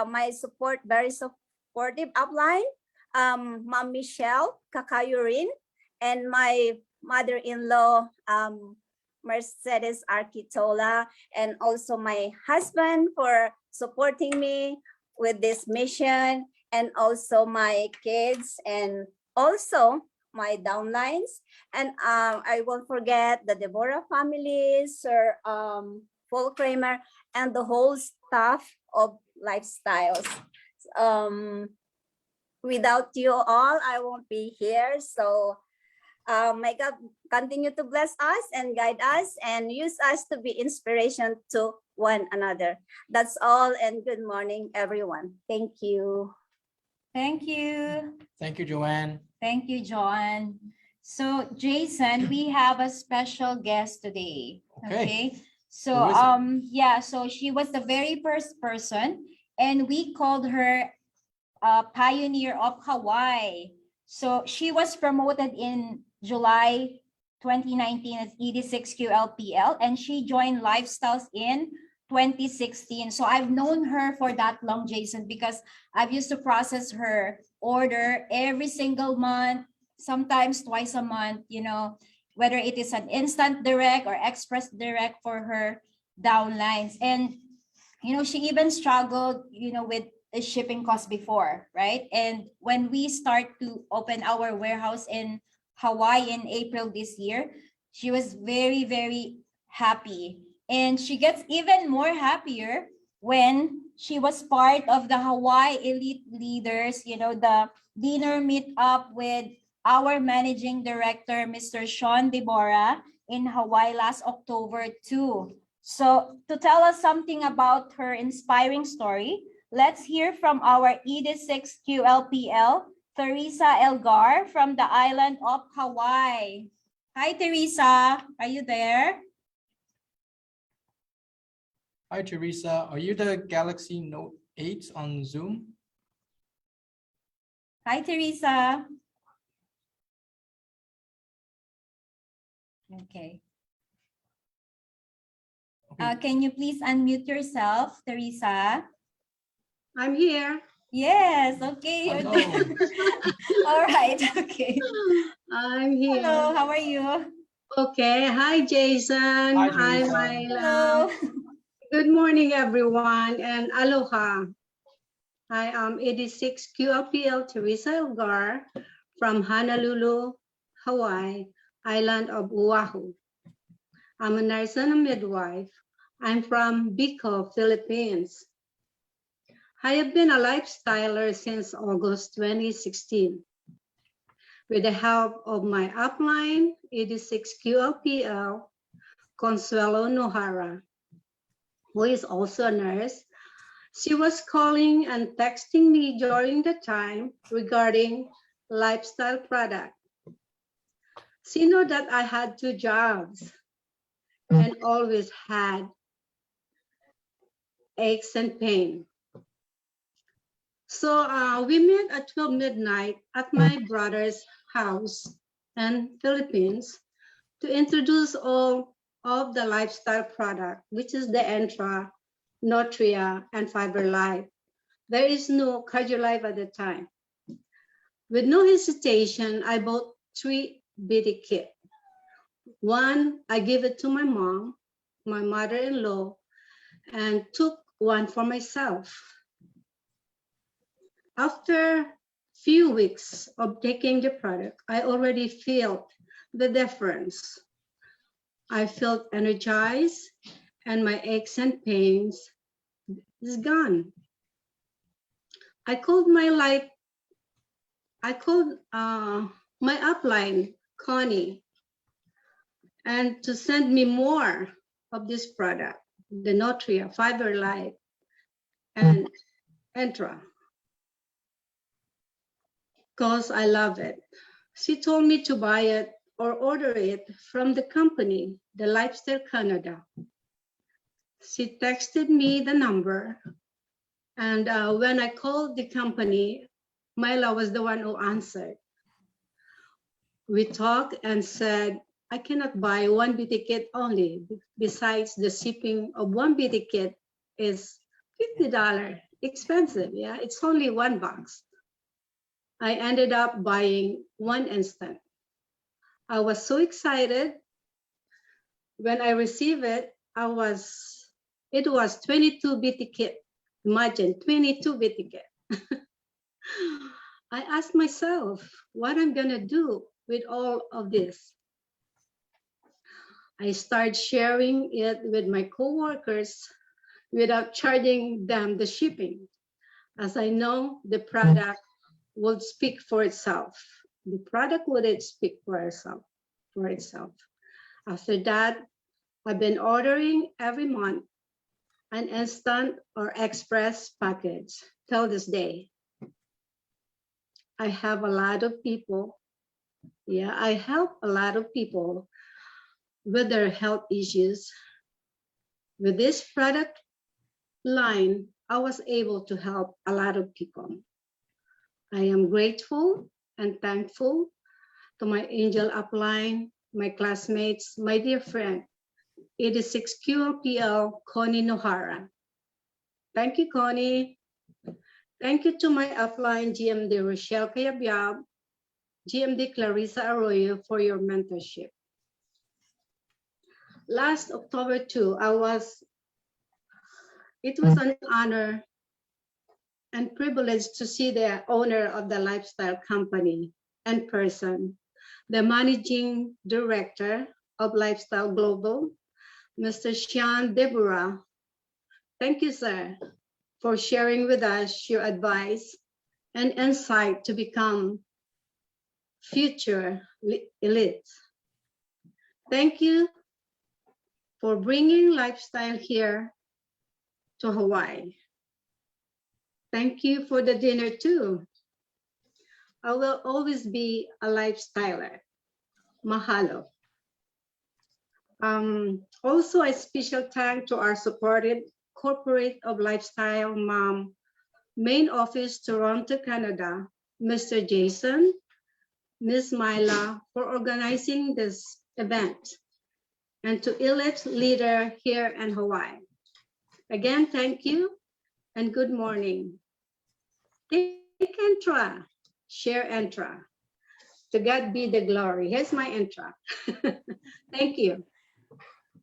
[SPEAKER 8] my very supportive upline, Ma'am Michelle Kakayorin, and my mother-in-law, Mercedes Architola, and also my husband for supporting me with this mission, and also my kids, and also my downlines. And I won't forget the Deborah family, Sir Paul Kramer, and the whole staff of lifestyles. Without you all, I won't be here. So may God continue to bless us and guide us and use us to be inspiration to one another. That's all, and good morning, everyone. Thank you.
[SPEAKER 2] Thank you.
[SPEAKER 1] Thank you, Joanne.
[SPEAKER 2] Thank you, John. So Jason, we have a special guest today.
[SPEAKER 1] Okay.
[SPEAKER 2] So
[SPEAKER 1] Who is it?
[SPEAKER 2] yeah, so she was the very first person, and we called her pioneer of Hawaii. So she was promoted in July 2019 as ED6QLPL, and she joined Lifestyles in 2016. So I've known her for that long, Jason, because I've used to process her order every single month, sometimes twice a month, you know, whether it is an instant direct or express direct for her downlines. And, you know, she even struggled, you know, with the shipping cost before, right? And when we start to open our warehouse in Hawaii in April this year, she was very, very happy. And she gets even more happier when she was part of the Hawaii Elite Leaders, you know, the dinner meet up with our managing director, Mr. Sean Deborah, in Hawaii last October too. So to tell us something about her inspiring story, let's hear from our ED6QLPL, Teresa Elgar from the island of Hawaii. Hi, Teresa. Are you there?
[SPEAKER 1] Hi, Teresa. Are you the Galaxy Note 8 on Zoom?
[SPEAKER 2] Hi, Teresa. Okay. Can you please unmute yourself, Teresa?
[SPEAKER 9] I'm here.
[SPEAKER 2] Yes, okay.
[SPEAKER 1] Hello.
[SPEAKER 2] All right, okay.
[SPEAKER 9] I'm here.
[SPEAKER 2] Hello, how are you?
[SPEAKER 9] Okay. Hi, Jason.
[SPEAKER 1] Hi,
[SPEAKER 9] Hi,
[SPEAKER 1] Teresa.
[SPEAKER 9] Myla.
[SPEAKER 2] Hello.
[SPEAKER 9] Good morning, everyone, and aloha. I am 86 QLPL Teresa Elgar from Honolulu, Hawaii, island of Oahu. I'm a nurse and a midwife. I'm from Bicol, Philippines. I have been a lifestyler since August 2016. With the help of my upline, 86 QLPL, Consuelo Nohara, who is also a nurse. She was calling and texting me during the time regarding lifestyle product. She knew that I had 2 jobs and always had aches and pain. So we met at 12 midnight at my brother's house in Philippines to introduce all of the lifestyle product, which is the Entra, Notria, and Fiber Life. There is no CardioLife at the time. With no hesitation, I bought 3 BD kit. One, I gave it to my mom, my mother-in-law, and took one for myself. After few weeks of taking the product, I already felt the difference. I felt energized and my aches and pains is gone. I called my upline, Connie, and to send me more of this product, the Notria, Fiber Life, and Entra, because I love it. She told me to buy it or order it from the company, the Lifestyle Canada. She texted me the number, and when I called the company, Myla was the one who answered. We talked and said, I cannot buy 1 BT kit only. Besides, the shipping of 1 BT kit is $50, expensive, yeah? It's only $1. I ended up buying 1 instant. I was so excited. When I received it, it was 22 BT kit. Imagine, 22 BT kit. I asked myself what I'm gonna do with all of this. I started sharing it with my coworkers without charging them the shipping, as I know the product would speak for itself. The product would speak for itself. After that, I've been ordering every month an instant or express package till this day. I have a lot of people. Yeah, I help a lot of people with their health issues. With this product line, I was able to help a lot of people. I am grateful and thankful to my angel upline, my classmates, my dear friend, 86 QLPL, Connie Nohara. Thank you, Connie. Thank you to my upline, GMD Rochelle Kayabyab, GMD Clarissa Arroyo for your mentorship. Last October 2, it was an honor and privilege to see the owner of the lifestyle company in person, the managing director of Lifestyle Global, Mr. Sean Deborah. Thank you, sir, for sharing with us your advice and insight to become future elites. Thank you for bringing lifestyle here to Hawaii. Thank you for the dinner too. I will always be a lifestyler. Mahalo. Also a special thank to our supported corporate of lifestyle mom, main office, Toronto, Canada, Mr. Jason, Ms. Myla for organizing this event. and to elite leader here in Hawaii. Again, thank you and good morning. Take Entra, share Entra. To God be the glory. Here's my Entra. Thank you.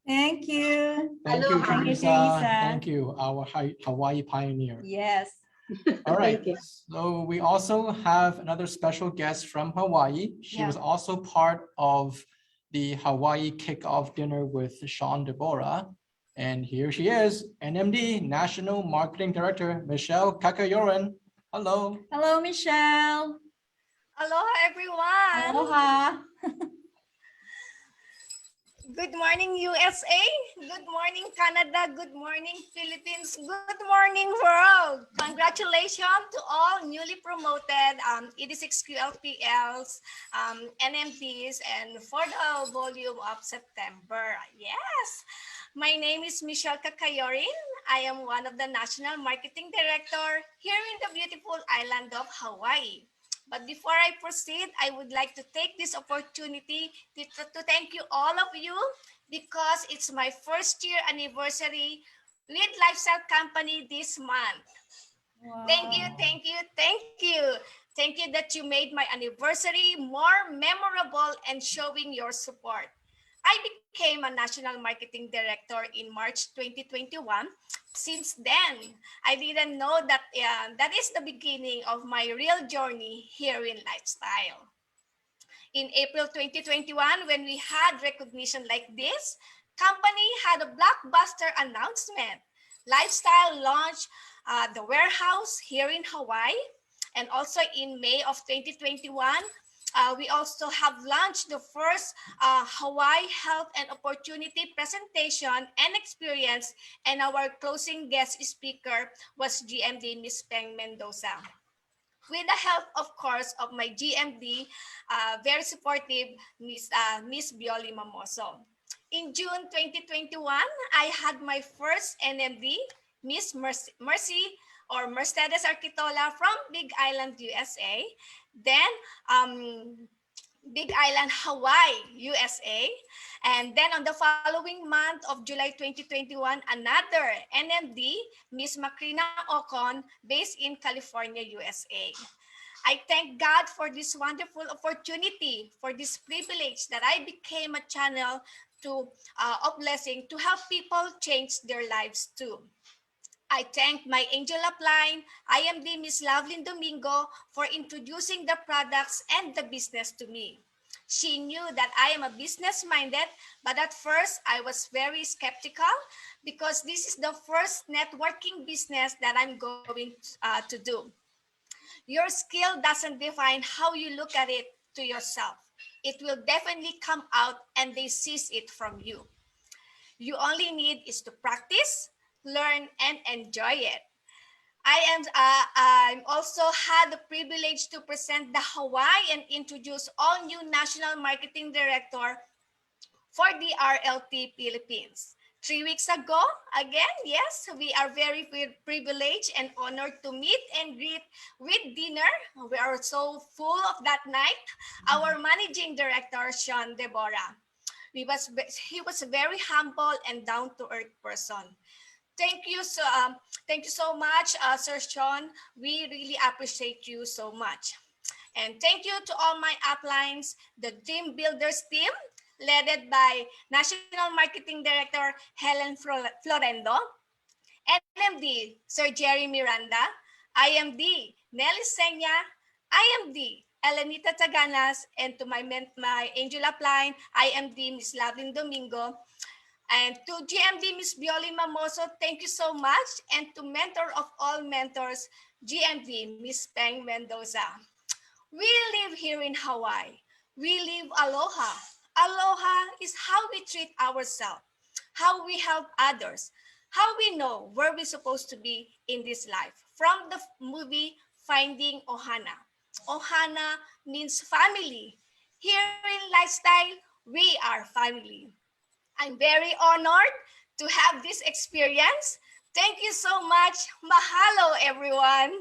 [SPEAKER 2] Thank you.
[SPEAKER 1] Thank you,
[SPEAKER 9] Aloha.
[SPEAKER 2] Thank you,
[SPEAKER 1] Teresa.
[SPEAKER 2] Teresa.
[SPEAKER 1] Thank you, our Hawaii pioneer.
[SPEAKER 2] Yes.
[SPEAKER 1] All right,
[SPEAKER 9] Thank you.
[SPEAKER 1] so we also have another special guest from Hawaii. She
[SPEAKER 2] Yeah.
[SPEAKER 1] was also part of the Hawaii kickoff dinner with Sean Deborah. And here she is, NMD, National Marketing Director, Michelle Kakayorin. Hello.
[SPEAKER 2] Hello, Michelle.
[SPEAKER 10] Aloha, everyone.
[SPEAKER 2] Aloha.
[SPEAKER 10] Good morning, USA. Good morning, Canada. Good morning, Philippines. Good morning, world. Congratulations to all newly promoted 86 QLPLs, NMPs, and for the volume of September. Yes. My name is Michelle Kakayorin. I am one of the National Marketing Director here in the beautiful island of Hawaii. But before I proceed, I would like to take this opportunity to thank you, all of you, because it's my first year anniversary with Lifestyle Company this month.
[SPEAKER 2] Wow.
[SPEAKER 10] Thank you, thank you, thank you. Thank you that you made my anniversary more memorable and showing your support. I became a National Marketing Director in March 2021. Since then, I didn't know that that is the beginning of my real journey here in Lifestyle. In April 2021, when we had recognition like this, company had a blockbuster announcement. Lifestyle launched the warehouse here in Hawaii, and also in May of 2021, we also have launched the first Hawaii Health and Opportunity presentation and experience, and our closing guest speaker was GMD Ms. Peng Mendoza. With the help, of course, of my GMD, very supportive Miss Bioli Mamoso. In June 2021, I had my first NMD, Miss Mercy or Mercedes Architola from Big Island, USA. Then Big Island, Hawaii, USA. And then on the following month of July 2021, another NMD, Miss Macrina Ocon, based in California, USA. I thank God for this wonderful opportunity, for this privilege that I became a channel of blessing to help people change their lives too. I thank my angel upline, IMD Miss Lovelyn Domingo, for introducing the products and the business to me. She knew that I am a business-minded, but at first I was very skeptical because this is the first networking business that I'm going to do. Your skill doesn't define how you look at it to yourself. It will definitely come out and they seize it from you. You only need is to practice, learn, and enjoy it. I also had the privilege to present the Hawaii and introduce all new National Marketing Director for the RLT Philippines. 3 weeks ago, again, yes, we are very privileged and honored to meet and greet with dinner. We are so full of that night. Our Managing Director, Sean Deborah. He was a very humble and down-to-earth person. Thank you so much, Sir Sean. We really appreciate you so much. And thank you to all my uplines, the Team Builders team, led by National Marketing Director Helen Florendo, NMD Sir Jerry Miranda, IMD Nelly Senya, IMD Elenita Taganas, and to my angel upline, IMD Miss Lovelyn Domingo. And to GMD Miss Bioli Mamoso, thank you so much. And to mentor of all mentors, GMD Miss Peng Mendoza. We live here in Hawaii. We live aloha. Aloha is how we treat ourselves, how we help others, how we know where we're supposed to be in this life. From the movie Finding Ohana. Ohana means family. Here in Lifestyle, we are family. I'm very honored to have this experience. Thank you so much. Mahalo, everyone.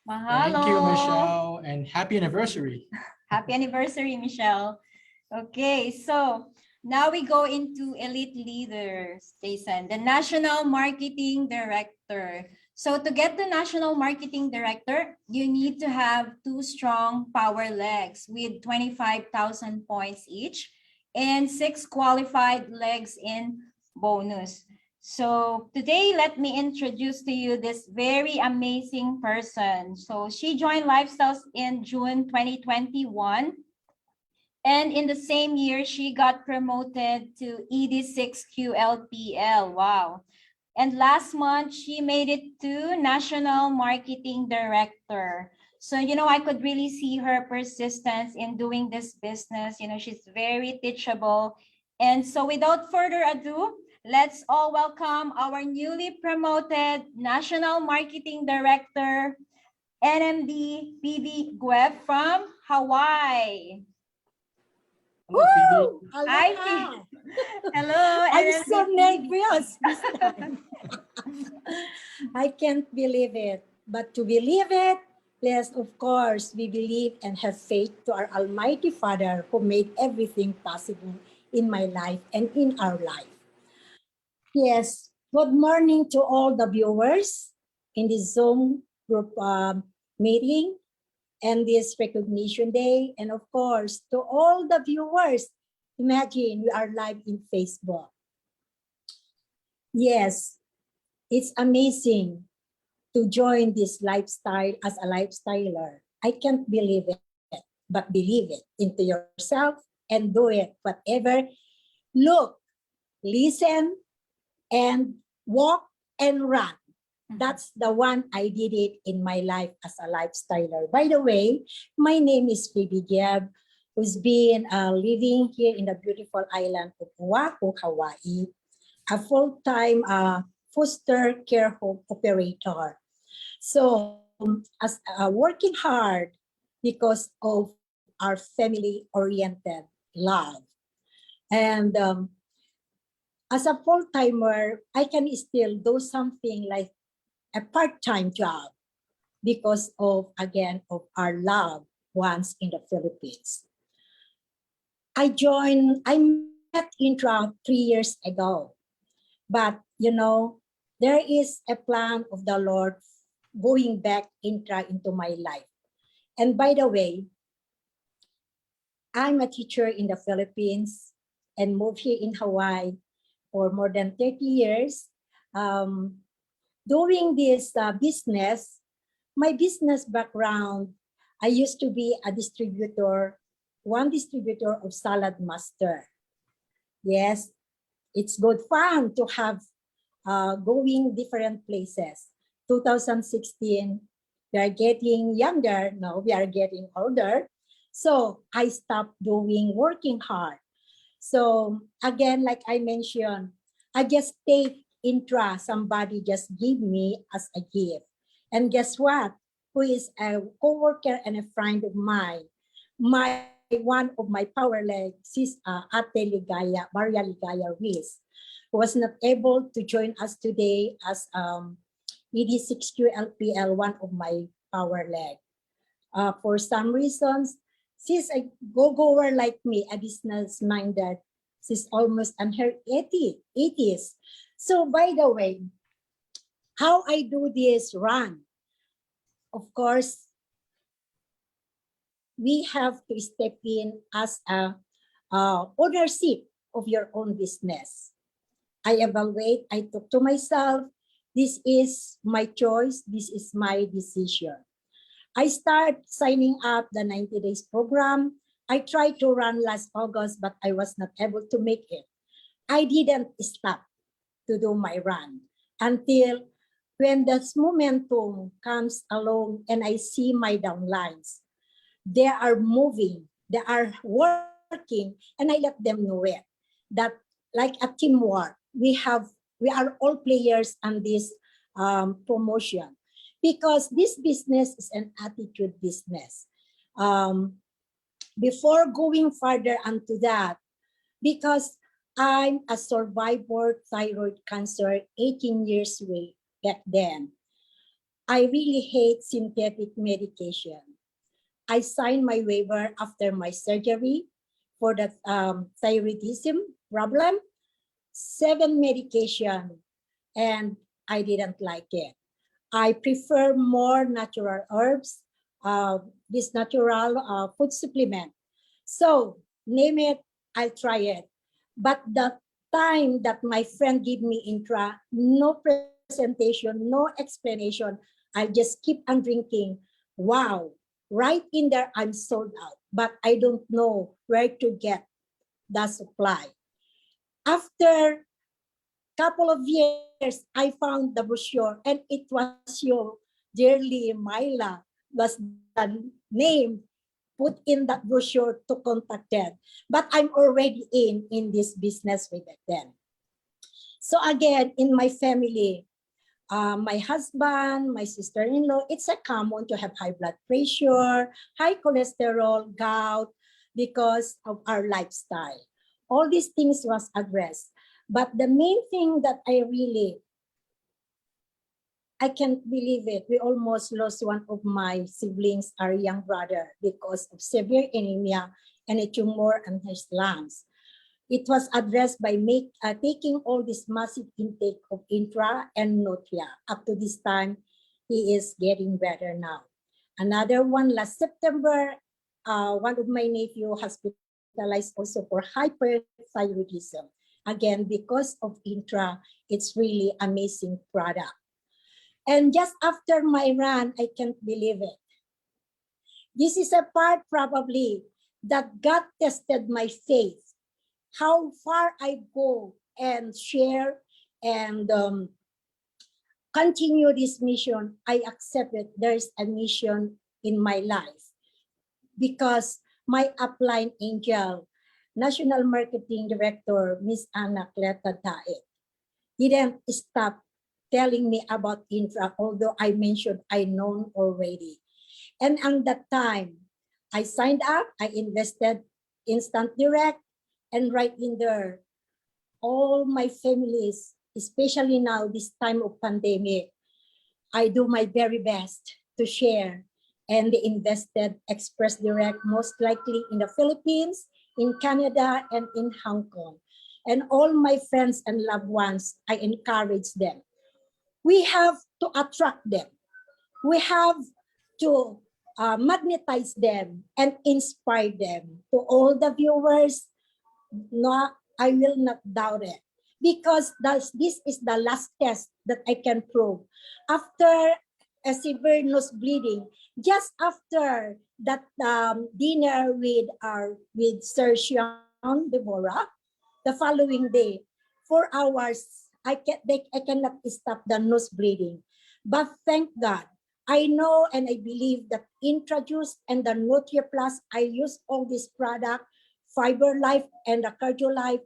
[SPEAKER 2] Mahalo.
[SPEAKER 1] Thank you, Michelle, and happy anniversary.
[SPEAKER 2] Happy anniversary, Michelle. Okay, so Now we go into elite leaders, Jason, the National Marketing Director. So to get the National Marketing Director, you need to have 2 strong power legs with 25,000 points each and 6 qualified legs in bonus. So today, let me introduce to you this very amazing person. So she joined Lifestyles in June 2021. And in the same year, she got promoted to ED6QLPL. Wow. And last month, she made it to National Marketing Director. So, I could really see her persistence in doing this business. She's very teachable. And so without further ado, let's all welcome our newly promoted National Marketing Director, NMD PV Gueb from Hawaii.
[SPEAKER 1] Hello, Phoebe.
[SPEAKER 2] Hi, Phoebe. Hello.
[SPEAKER 11] I'm
[SPEAKER 2] NMD
[SPEAKER 11] so
[SPEAKER 2] Phoebe.
[SPEAKER 11] nervous this time. I can't believe it. But to believe it, yes, of course, we believe and have faith to our Almighty Father who made everything possible in my life and in our life. Yes, good morning to all the viewers in this Zoom group meeting and this recognition day. And of course, to all the viewers, imagine we are live in Facebook. Yes, it's amazing to join this lifestyle as a lifestyler. I can't believe it, but believe it into yourself and do it, whatever. Look, listen, and walk and run. That's the one I did it in my life as a lifestyler. By the way, my name is Phoebe Gueb, who's been living here in the beautiful island of Oahu, Hawaii, a full-time foster care home operator. So as working hard because of our family-oriented love. And as a full-timer, I can still do something like a part-time job because of, again, of our loved ones in the Philippines. I met Intra 3 years ago, but there is a plan of the Lord going back Intra into my life. And by the way, I'm a teacher in the Philippines and moved here in Hawaii for more than 30 years. Doing this business, my business background, I used to be a distributor, one distributor of Salad Master. Yes, it's good fun to have going different places. 2016, we are getting younger, no, we are getting older. So I stopped working hard. So again, like I mentioned, I just take Intra, somebody just give me as a gift. And guess what? Who is a co-worker and a friend of mine, one of my power legs is Ate Ligaya, Maria Ligaya Ruiz, who was not able to join us today as ED6QLPL, one of my power leg. For some reasons, she's a go-goer like me, a business-minded. She's almost in her 80s. So by the way, how I do this run, of course, we have to step in as a ownership of your own business. I evaluate, I talk to myself, this is my choice, this is my decision. I start signing up the 90 days program. I tried to run last August, but I was not able to make it. I didn't stop to do my run until when this momentum comes along and I see my downlines. They are moving, they are working, and I let them know it. That like a teamwork, we are all players on this promotion, because this business is an attitude business. Before going further onto that, because I'm a survivor thyroid cancer 18 years back then, I really hate synthetic medication. I signed my waiver after my surgery for the thyroidism problem, 7 medication, and I didn't like it. I prefer more natural herbs, this natural food supplement. So name it, I'll try it. But the time that my friend gave me intra, no presentation, no explanation, I just keep on drinking. Wow, right in there, I'm sold out, but I don't know where to get the supply. After couple of years, I found the brochure, and it was your dearly Myla was the name put in that brochure to contact them. But I'm already in this business with them. So again, in my family, my husband, my sister-in-law, it's a common to have high blood pressure, high cholesterol, gout, because of our lifestyle. All these things was addressed. But the main thing that I can't believe it. We almost lost one of my siblings, our young brother, because of severe anemia and a tumor in his lungs. It was addressed by taking all this massive intake of intra and nutria. Up to this time, he is getting better now. Another one last September, one of my nephew hospitalized also for hyperthyroidism. Again, because of intra, it's really amazing product. And just after my run, I can't believe it. This is a part probably that God tested my faith, how far I go and share and continue this mission. I accept it. There's a mission in my life because my upline angel, National Marketing Director, Miss Anna Cleta Daet, didn't stop telling me about intra, although I mentioned I known already. And at that time, I signed up, I invested instant direct, and right in there, all my families, especially now, this time of pandemic, I do my very best to share. And they invested Express Direct, most likely in the Philippines, in Canada, and in Hong Kong. And all my friends and loved ones, I encourage them. We have to attract them. We have to magnetize them and inspire them. To all the viewers, no, I will not doubt it. Because this is the last test that I can prove. After a severe nose bleeding, just after that dinner with Sir Sean Deborah, the following day, 4 hours, I cannot stop the nose bleeding. But thank God, I know and I believe that Introduce and the Nutria Plus, I use all this product, Fiber Life and the Cardio Life.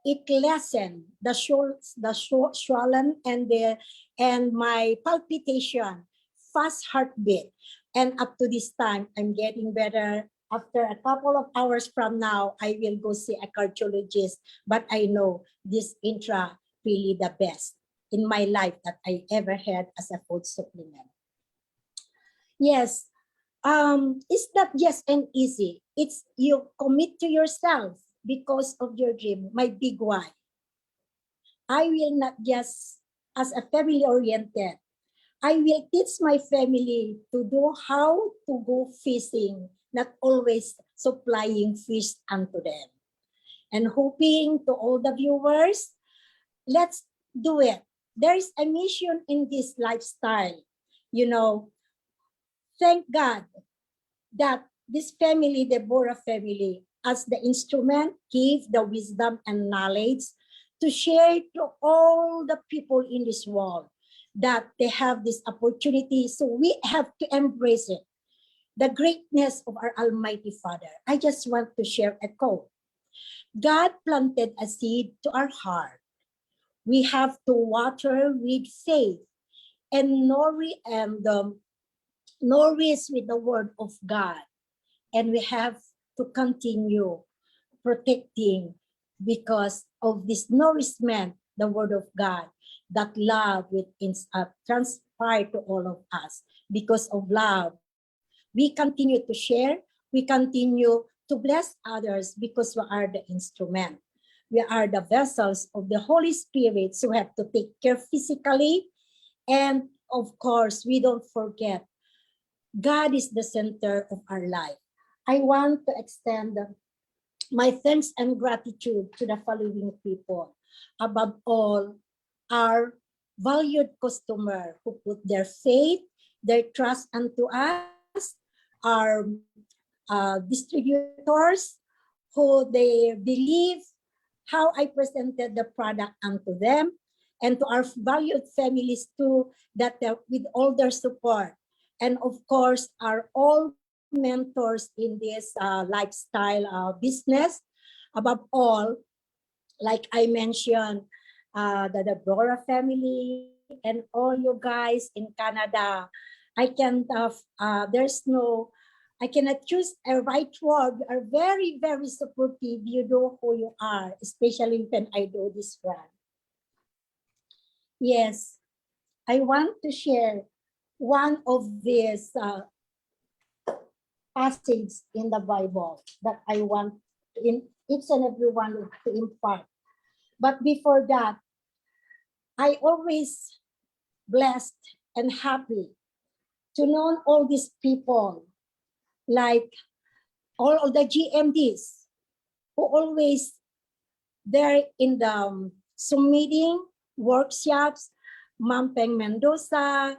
[SPEAKER 11] It lessened the swollen and my palpitation, fast heartbeat. And up to this time, I'm getting better. After a couple of hours from now, I will go see a cardiologist. But I know this intra really the best in my life that I ever had as a food supplement. Yes, it's not just an easy. It's you commit to yourself because of your dream, my big why. I will not just, as a family-oriented, I will teach my family to do how to go fishing, not always supplying fish unto them. And hoping to all the viewers, let's do it. There is a mission in this lifestyle. You know, thank God that this family, the Bora family, as the instrument, give the wisdom and knowledge to share to all the people in this world that they have this opportunity. So we have to embrace it. The greatness of our Almighty Father. I just want to share a quote. God planted a seed to our heart. We have to water with faith and nourish with the word of God. And we have to continue protecting because of this nourishment, the word of God, that love will transpire to all of us. Because of love, we continue to share, we continue to bless others because we are the instrument. We are the vessels of the Holy Spirit, so we have to take care physically. And of course, we don't forget, God is the center of our life. I want to extend my thanks and gratitude to the following people. Above all, our valued customer who put their faith, their trust unto us, our distributors who they believe how I presented the product unto them, and to our valued families too, that with all their support, and of course our all mentors in this lifestyle business. Above all, like I mentioned, the Deborah family and all you guys in Canada. I cannot choose a right word. You are very, very supportive. You know who you are, especially when I do this run. Yes, I want to share one of these passages in the Bible that I want in each and every one to impart. But before that, I always blessed and happy to know all these people, like all of the GMDs who always there in the Zoom meeting, workshops, Ma'am Peng Mendoza,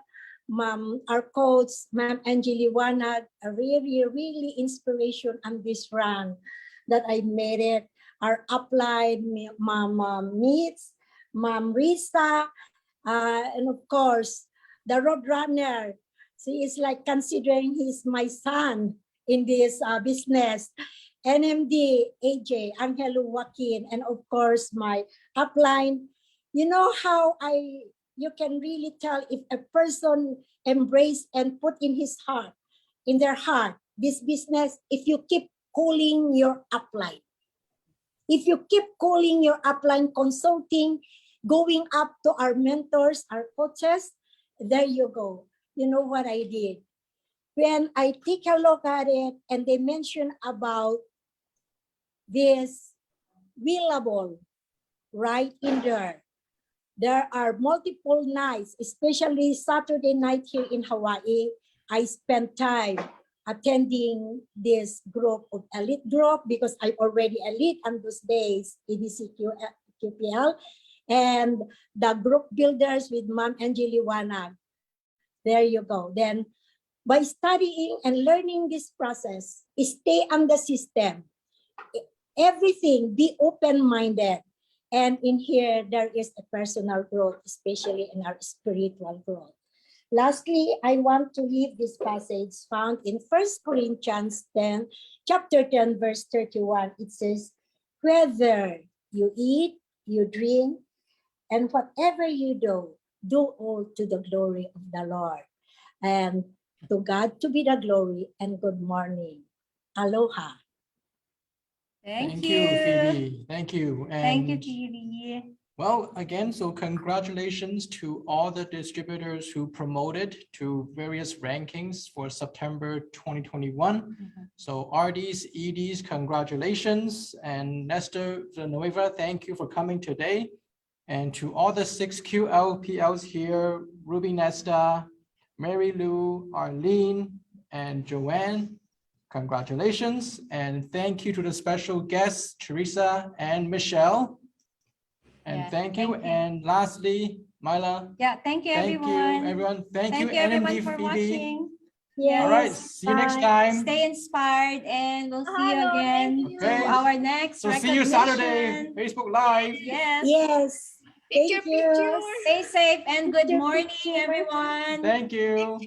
[SPEAKER 11] our coach, Ma'am Angeli Wanag, a really, really inspiration on this run that I made it. Our upline, Ma'am Meets, Ma'am Risa, and of course, the road runner. She is like considering he's my son in this business. NMD, AJ, Angelo Joaquin, and of course my upline. You know how you can really tell if a person embrace and put in his heart, in their heart, this business, if you keep calling your upline. If you keep calling your upline consulting, going up to our mentors, our coaches, there you go. You know what I did? When I take a look at it and they mention about this willable right in there. There are multiple nights, especially Saturday night here in Hawaii. I spent time attending this group of elite group because I'm already elite on those days, EDCQPL, and the group builders with Ma'am Angeli Wanag. There you go. Then by studying and learning this process, stay on the system. Everything, be open-minded. And in here, there is a personal growth, especially in our spiritual growth. Lastly, I want to leave this passage found in 1 Corinthians 10, chapter 10, verse 31. It says, whether you eat, you drink, and whatever you do all to the glory of the Lord. And to God to be the glory, and good morning. Aloha.
[SPEAKER 2] Thank
[SPEAKER 1] you,
[SPEAKER 2] you.
[SPEAKER 1] Phoebe. Thank you.
[SPEAKER 2] Thank you,
[SPEAKER 1] And
[SPEAKER 2] Phoebe.
[SPEAKER 1] well, again, so congratulations to all the distributors who promoted to various rankings for September 2021. So RDs, EDs, congratulations. And Nestor Villanueva, thank you for coming today. And to all the 6QLPLs here, Ruby Nesta, Mary Lou, Arlene, and Joanne, congratulations. And thank you to the special guests, Teresa and Michelle. And
[SPEAKER 2] Yeah,
[SPEAKER 1] thank you.
[SPEAKER 2] thank you.
[SPEAKER 1] And lastly, Myla.
[SPEAKER 2] Yeah, thank you,
[SPEAKER 1] Thank
[SPEAKER 2] everyone.
[SPEAKER 1] you, everyone. Thank you,
[SPEAKER 2] everyone,
[SPEAKER 1] NMD
[SPEAKER 2] for
[SPEAKER 1] Phoebe.
[SPEAKER 2] watching.
[SPEAKER 11] Yes.
[SPEAKER 1] All right, see you next time.
[SPEAKER 2] Stay inspired, and we'll see you
[SPEAKER 10] Hello,
[SPEAKER 2] again
[SPEAKER 10] thank you.
[SPEAKER 2] to
[SPEAKER 1] Okay.
[SPEAKER 2] our next
[SPEAKER 1] So see you Saturday,
[SPEAKER 2] recognition.
[SPEAKER 1] Facebook Live.
[SPEAKER 2] Yes.
[SPEAKER 11] Yes.
[SPEAKER 10] Picture,
[SPEAKER 11] Thank you.
[SPEAKER 10] picture.
[SPEAKER 2] Stay safe and good
[SPEAKER 11] Picture,
[SPEAKER 2] morning,
[SPEAKER 11] picture.
[SPEAKER 2] everyone.
[SPEAKER 1] Thank you.